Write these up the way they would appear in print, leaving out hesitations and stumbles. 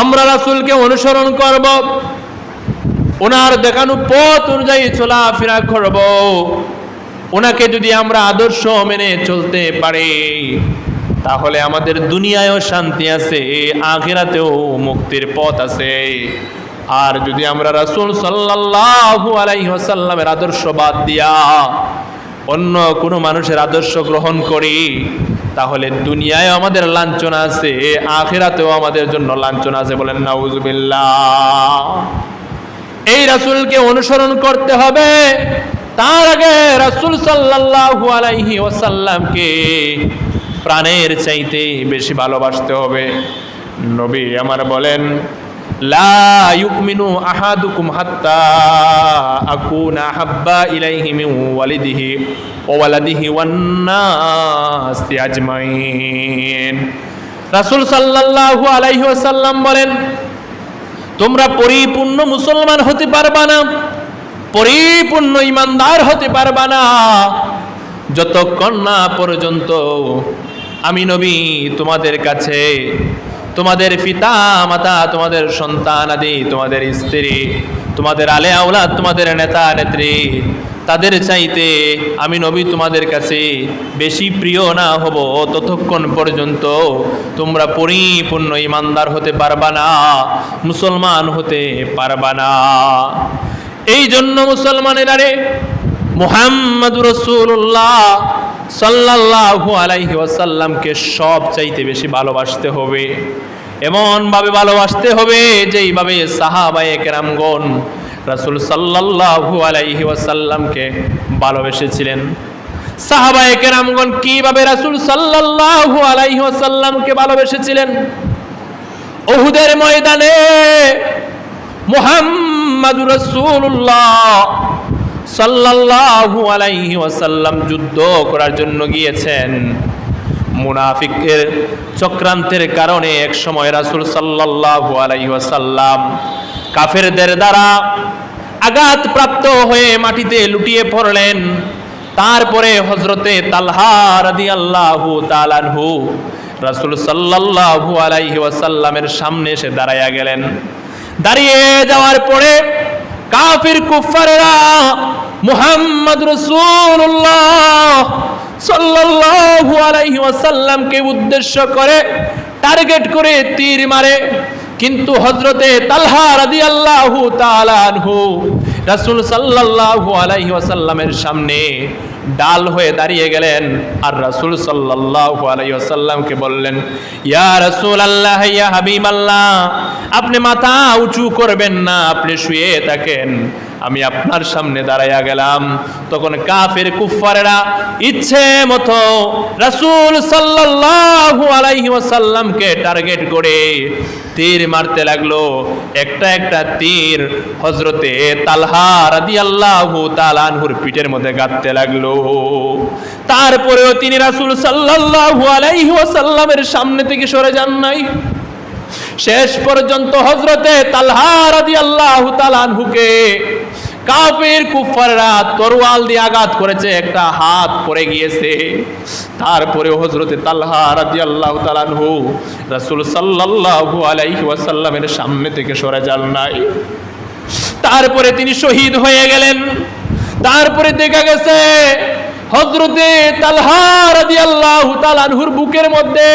আমরা রাসূলকে অনুসরণ করব, ওনার দেখানো পথ অনুযায়ী চলাফেরা করব। ওনাকে যদি আমরা আদর্শ মেনে চলতে পারি তাহলে আমাদের দুনিয়ায়ও শান্তি আছে, আখিরাতেও মুক্তির পথ আছে। আর যদি আমরা রাসূল সাল্লাল্লাহু আলাইহি ওয়াসাল্লামের আদর্শ বাদ দিয়া অন্য কোনো মানুষের আদর্শ গ্রহণ করি তাহলে দুনিয়ায় আমাদের লাঞ্ছনা আছে, আখিরাতেও আমাদের জন্য লাঞ্ছনা আছে। বলেন নাউজুবিল্লাহ। এই রাসূলকে অনুসরণ করতে হবে। তার আগে রাসূল সাল্লাল্লাহু আলাইহি ওয়াসাল্লামকে প্রাণের চাইতে বেশি ভালোবাসতে হবে। নবী আমার বলেন, লা ইউমিনু আহাদুকুম হাত্তা আকুনা আহাব্বা ইলাইহি মিন ওয়ালিদিহি ওয়া ওয়ালাদিহি ওয়ান নাসি আজমাইন। রাসূল সাল্লাল্লাহু আলাইহি ওয়াসাল্লাম বলেন, তোমরা পরিপূর্ণ মুসলমান হতে পারবা না, পরিপূর্ণ ইমানদার হতে পারবা না যতক্ষণ না পর্যন্ত আমি নবী তোমাদের কাছে তোমাদের পিতা মাতা, তোমাদের সন্তান আদি, তোমাদের স্ত্রী, তোমাদের আলে আওলাদ, তোমাদের নেতা নেত্রী, তাদের চাইতে আমি নবী তোমাদের কাছে বেশি প্রিয় না হব ততক্ষণ পর্যন্ত তোমরা পরিপূর্ণ ইমানদার হতে পারবা না, মুসলমান হতে পারবা না। এই জন্য মুসলমানেরা রে, মুহাম্মাদুর রাসূলুল্লাহ সাল্লাল্লাহু আলাইহি ওয়াসাল্লামকে সব চাইতে বেশি ভালোবাসতে হবে। এমন ভাবে ভালোবাসতে হবে যেইভাবে সাহাবায়ে কেরামগণ রাসূল সাল্লাল্লাহু আলাইহি ওয়াসাল্লামকে ভালোবেসেছিলেন। সাহাবায়ে কেরামগণ কিভাবে রাসূল সাল্লাল্লাহু আলাইহি ওয়াসাল্লামকে ভালোবেসেছিলেন? উহুদের ময়দানে মুহাম্মাদুর রাসূলুল্লাহ সাল্লাল্লাহু আলাইহি ওয়াসাল্লাম যুদ্ধ করার জন্য গিয়েছেন। মুনাফিকের চক্রান্তের কারণে এক সময় রাসূল সাল্লাল্লাহু আলাইহি ওয়াসাল্লাম কাফেরদের দ্বারা আঘাতপ্রাপ্ত হয়ে মাটিতে লুটিয়ে পড়লেন। তারপরে হযরতে তালহা রাদিয়াল্লাহু তাআলা আনহু রাসূল সাল্লাল্লাহু আলাইহি ওয়াসাল্লামের সামনে এসে দাঁড়ায়া গেলেন। দাঁড়িয়ে যাওয়ার পরে কাফির কুফাররা মুহাম্মদ রাসূলুল্লাহ সাল্লাল্লাহু আলাইহি ওয়াসাল্লামকে উদ্দেশ্য করে টার্গেট করে তীর মারে, কিন্তু হযরতে তালহা রাদিয়াল্লাহু তাআলা আনহু রাসূল সাল্লাল্লাহু আলাইহি ওয়াসাল্লামের সামনে ডাল হয়ে দাঁড়িয়ে গেলেন। আর রাসূল সাল্লাল্লাহু আলাইহি ওয়াসাল্লামকে বললেন, ইয়া রাসূলুল্লাহ, ইয়া হাবিবাল্লাহ, আপনি মাথা উঁচু করবেন না, আপনি শুয়ে থাকেন, আমি আপনার সামনে দাঁড়াইয়া গেলাম। তখন কাফের কুফারেরা ইচ্ছে মতো রাসূল সাল্লাল্লাহু আলাইহি ওয়াসাল্লামকে টার্গেট করে তীর মারতে লাগলো। একটা একটা তীর হযরতে তালহা রাদিয়াল্লাহু তাআলা আনহুর পিঠের মধ্যে গাঁথতে লাগলো। তারপরেও তিনি রাসূল সাল্লাল্লাহু আলাইহি ওয়াসাল্লামের সামনে থেকে সরে যান নাই। শেষ পর্যন্ত হযরতে তালহা রাদিয়াল্লাহু তাআলা আনহুকে কাফির কুফাররা তরোয়াল দিয়ে আঘাত করেছে, একটা হাত পড়ে গিয়েছে। তারপরে হযরতে তালহা রাদিয়াল্লাহু তাআলা আনহু রাসূল সাল্লাল্লাহু আলাইহি ওয়াসাল্লামের সামনে থেকে সরে যান নাই। তারপরে তিনি শহীদ হয়ে গেলেন। তারপরে দেখা গেছে হযরতে তালহা রাদিয়াল্লাহু তাআলা আনহুর বুকের মধ্যে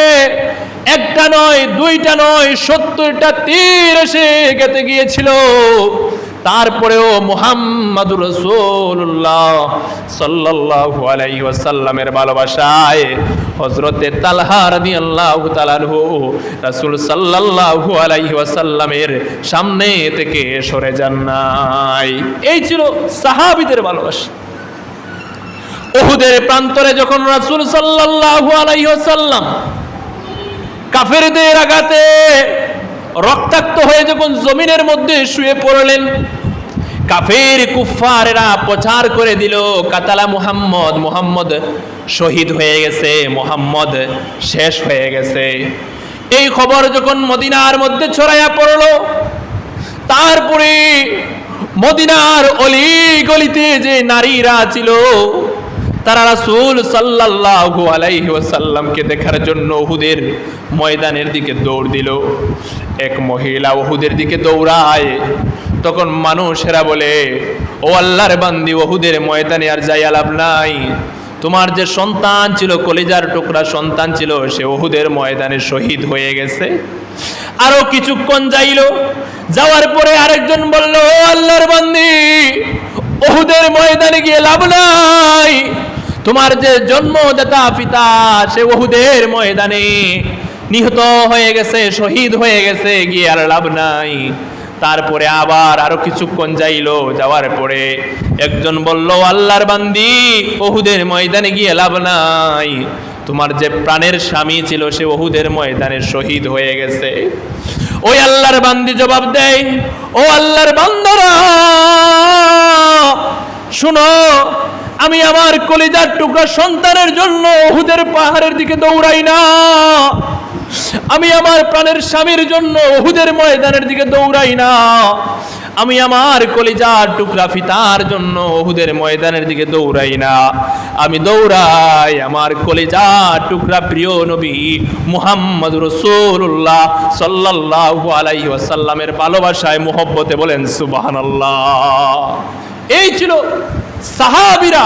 একটা নয়, দুইটা নয়, 70টা তীর এসে গেঁথে গিয়েছিল। তারপরেও মুহাম্মাদুর রাসূলুল্লাহ সাল্লাল্লাহু আলাইহি ওয়াসাল্লামের ভালোবাসায় হযরতে তালহা রাদিয়াল্লাহু তাআলা আনহু রাসূল সাল্লাল্লাহু আলাইহি ওয়াসাল্লামের সামনে থেকে সরে যান নাই। এই ছিল সাহাবীদের ভালোবাসা। উহুদের প্রান্তরে যখন রাসূল সাল্লাল্লাহু আলাইহি ওয়াসাল্লাম কাফেরদের আঘাতে রক্তাক্ত হয়ে যখন জমিনের মধ্যে শুয়ে পড়লেন, কাফের কুফারেরা প্রচার করে দিল কাতালা মুহাম্মদ, মুহাম্মদ শহীদ হয়ে গেছে, মুহাম্মদ শেষ হয়ে গেছে। এই খবর যখন মদিনার মধ্যে ছড়াইয়া পড়ল, তারপরে মদিনার অলি গলিতে যে নারীরা ছিল তারা রাসূল সাল্লাল্লাহু আলাইহি ওয়াসাল্লামকে দেখার জন্য উহুদের ময়দানের দিকে দৌড় দিল। এক মহিলা উহুদের দিকে দৌড়ায়। তখন মানুষেরা বলে, ও আল্লাহর বান্দি, উহুদের ময়দানে আর যাইয়া লাভ নাই, তোমার যে সন্তান ছিল, কলিজার টুকরা সন্তান ছিল, সে উহুদের ময়দানে শহীদ হয়ে গেছে। আরো কিছুক্ষণ যাইল, যাওয়ার পরে আরেকজন বলল, ও আল্লাহর বান্দি, উহুদের ময়দানে গিয়ে লাভ নাই, তোমার যে জন্মদাতা পিতা সে উহুদের ময়দানে নিহত হয়ে গেছে, শহীদ হয়ে গেছে, গিয়ে আর লাভ নাই। তারপরে আবার আরো কিছুক্ষণ যাইল, যাওয়ার পরে একজন বলল, আল্লাহর বান্দি, উহুদের ময়দানে গিয়ে লাভ নাই, তোমার যে প্রাণের স্বামী ছিল সে উহুদের ময়দানে শহীদ হয়ে গেছে। ওই আল্লাহর বান্দি জবাব দেয়, ও আল্লাহর বান্দারা, শুনো, আমি আমার কলিজার টুকরা সন্তানের জন্য উহুদের পাহাড়ের দিকে দৌড়াই না, আমি আমার প্রাণের স্বামীর জন্য উহুদের ময়দানের দিকে দৌড়াই না, আমি আমার কলিজার টুকরা পিতার জন্য উহুদের ময়দানের দিকে দৌড়াই না, আমি দৌড়াই আমার কলিজার টুকরা প্রিয় নবী মুহাম্মদ রাসূলুল্লাহ সাল্লাল্লাহু আলাইহি ওয়াসাল্লামের ভালোবাসায়, মুহব্বতে। বলেন সুবহানাল্লাহ। এই ছিল সাহাবীরা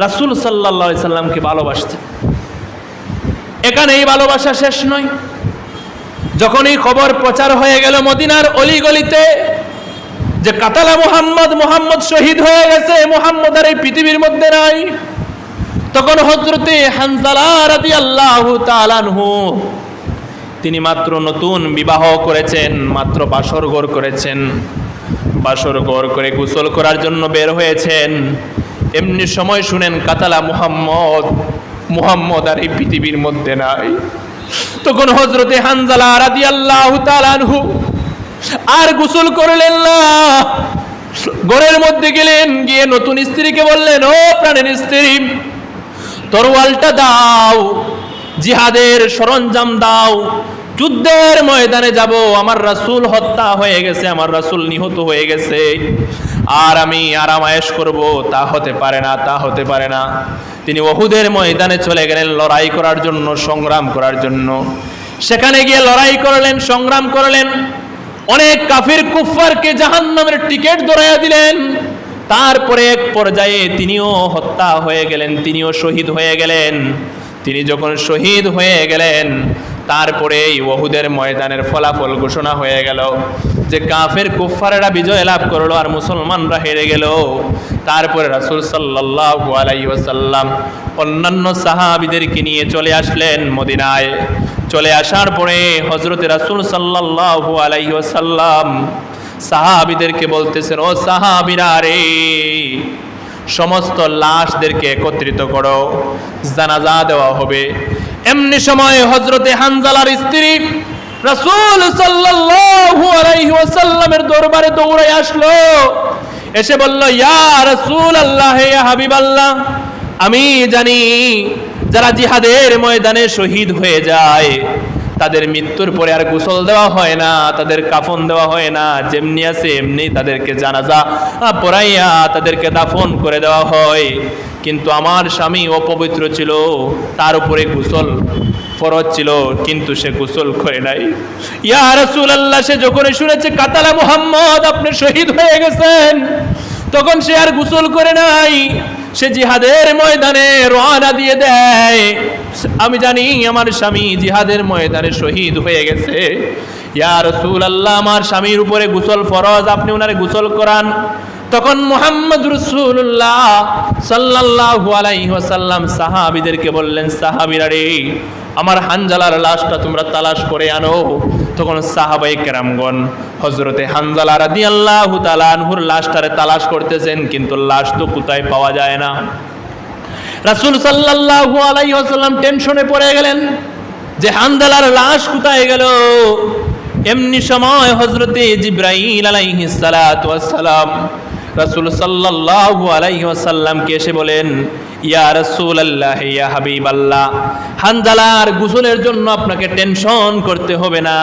রাসূল সাল্লাল্লাহু আলাইহি সাল্লামকে ভালোবাসতেন। এখানে এই ভালোবাসা শেষ নয়। যখনই খবর প্রচার হয়ে গেল মদিনার অলিগলিতে যে কাতালা মুহাম্মদ শহীদ হয়ে গেছে, মুহাম্মদ আর এই পৃথিবীর মধ্যে নাই, তখন হযরতে হানজালা রাদিয়াল্লাহু তাআলা আনহু, তিনি মাত্র নতুন বিবাহ করেছেন, মাত্র বাসর ঘর করেছেন, বাসর ঘর করে গোসল করার জন্য বের হয়েছেন। এমনি সময় শুনেন কাতালা মুহাম্মদ আর এই পৃথিবীর মধ্যে নাই। তখন হযরতে হানজালা রাদিয়াল্লাহু তাআলা আনহু আর গোসল করলেন না, ঘরের মধ্যে গেলেন, গিয়ে নতুন স্ত্রীকে বললেন, ও প্রাণের স্ত্রী, তরোয়ালটা দাও, জিহাদের সরঞ্জাম দাও, যুদ্ধের ময়দানে যাব, আমার রাসূল হত্যা হয়ে গেছে, আমার রাসূল নিহত হয়ে গেছে, আর আমি আরামায়েশ করব, তা হতে পারে না, তা হতে পারে না। তিনি উহুদের ময়দানে চলে গেলেন লড়াই করার জন্য, সংগ্রাম করার জন্য। সেখানে গিয়ে লড়াই করলেন, সংগ্রাম করলেন, অনেক কাফির কুফফারকে জাহান্নামের টিকিট ধরাইয়া দিলেন। তারপরে এক পর্যায়ে তিনিও হত্যা হয়ে গেলেন, তিনিও শহীদ হয়ে গেলেন। তিনি যখন শহীদ হয়ে গেলেন, তারপরে এই উহুদের ময়দানের ফলাফল ঘোষণা হয়ে গেল যে কাফের কুফফারেরা বিজয় লাভ করলো আর মুসলমানরা হেরে গেল। তারপরে রাসূল সাল্লাল্লাহু আলাইহি ওয়াসাল্লাম অন্যান্য সাহাবীদেরকে নিয়ে চলে আসলেন মদিনায়। চলে আসার পরে হযরতে রাসূল সাল্লাল্লাহু আলাইহি ওয়াসাল্লাম সাহাবীদেরকে বলতেছেন, ও সাহাবীরা রে, সমস্ত লাশদেরকে একত্রিত করো, জানাজা দেওয়া হবে। এমনি সময় হযরতে হানজালার স্ত্রী রাসূল সাল্লাল্লাহু আলাইহি ওয়াসাল্লামের দরবারে দৌড়ে আসলো, এসে বলল, ইয়া রাসূলুল্লাহ, ইয়া হাবিবাল্লাহ, আমি জানি যারা জিহাদের ময়দানে শহীদ হয়ে যায় তাদের মৃত্যুর পরে আর গোসল দেওয়া হয় না, তাদের কাফন দেওয়া হয় না, যেমনি আছে এমনি তাদেরকে জানাজা পড়াইয়া তাদেরকে দাফন করে দেওয়া হয়। কিন্তু আমার স্বামী অপবিত্র ছিল, তার উপরে গোসল ফরজ ছিল, কিন্তু সে গোসল করে নাই। ইয়া রাসূলুল্লাহ, সে যখন শুনেছে কাতালা মুহাম্মদ আপনি শহীদ হয়ে গেছেন, তখন সে আর গোসল করে নাই, সে জিহাদের ময়দানে রওনা দিয়ে দেয়। আমি জানি আমার স্বামী জিহাদের ময়দানে শহীদ হয়ে গেছে। ইয়া রাসূলুল্লাহ, আমার স্বামীর উপরে গোসল ফরজ, আপনি ওনারে গোসল করান। তখন মুহাম্মদ রাসূলুল্লাহ সাল্লাল্লাহু আলাইহি ওয়াসাল্লাম সাহাবীদেরকে বললেন, সাহাবীরা রে, আমার হানজালার লাশটা তোমরা তালাশ করে আনো। তখন সাহাবায়ে কেরামগণ হযরতে হানজালা রাদিয়াল্লাহু তাআলা আনহুর লাশটারে তালাশ করতেছেন, কিন্তু লাশ তো কোথায় পাওয়া যায় না। রাসূল সাল্লাল্লাহু আলাইহি ওয়াসাল্লাম টেনশনে পড়ে গেলেন যে হানজালার লাশ কোথায় গেল। এমনি সময় হযরতে জিবরাইল আলাইহিস সালাতু ওয়াস সালাম রাসূল সাল্লাল্লাহু আলাইহি ওয়াসাল্লামকে এসে বলেন, ইয়া রাসূলুল্লাহ, ইয়া হাবিবাল্লাহ, হানজালার গোসলের জন্য আপনাকে টেনশন করতে হবে না।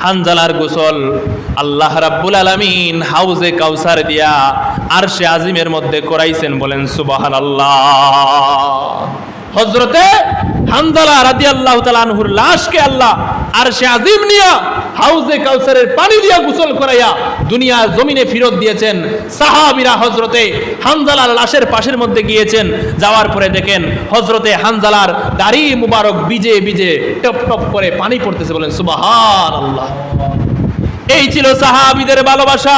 হানজালার গোসল আল্লাহ রাব্বুল আলামিন হাউজে কাউসার দিয়া আরশে আজিমের মধ্যে করাইছেন। বলেন সুবহানাল্লাহ। হযরতে হানজালা রাদিয়াল্লাহু তাআলা আনহুর লাশকে আল্লাহ আরশে আজিম নিয়া হাউজে কাউসারের পানি দিয়া গোসল করাইয়া দুনিয়ার জমিনে ফিরত দিয়েছেন। সাহাবীরা হযরতে হানজালার লাশের পাশের মধ্যে গিয়েছেন, যাওয়ার পরে দেখেন হযরতে হানজালার দাড়ি মুবারক ভিজে ভিজে টপ টপ করে পানি পড়তেছে। বলেন সুবহানাল্লাহ। এই ছিল সাহাবীদের ভালোবাসা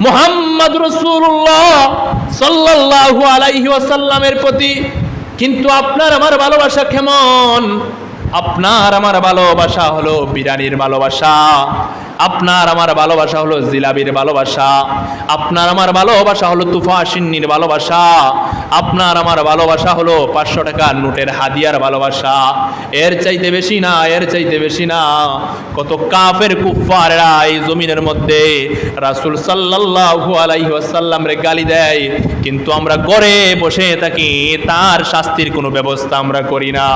মুহাম্মদ রাসূলুল্লাহ সাল্লাল্লাহু আলাইহি ওয়াসাল্লামের প্রতি। কিন্তু আপনার আমার ভালোবাসা কেমন? আপনার আমার ভালোবাসা হলো বিরিয়ানির ভালোবাসা, আপনার আমার ভালোবাসা হলো জিলাবির ভালোবাসা, আপনার আমার ভালোবাসা হলো তুফা সিন্নির ভালোবাসা, আপনার আমার ভালোবাসা হলো 500 টাকার নোটের হাদিয়ার ভালোবাসা। এর চাইতে বেশি না, এর চাইতে বেশি না। কত কাফের কুফফাররা এই জমিনের মধ্যে রাসূল সাল্লাল্লাহু আলাইহি ওয়াসাল্লামরে গালি দেয়, কিন্তু আমরা ঘরে বসে থাকি, তার শাস্তির কোনো ব্যবস্থা আমরা করি না।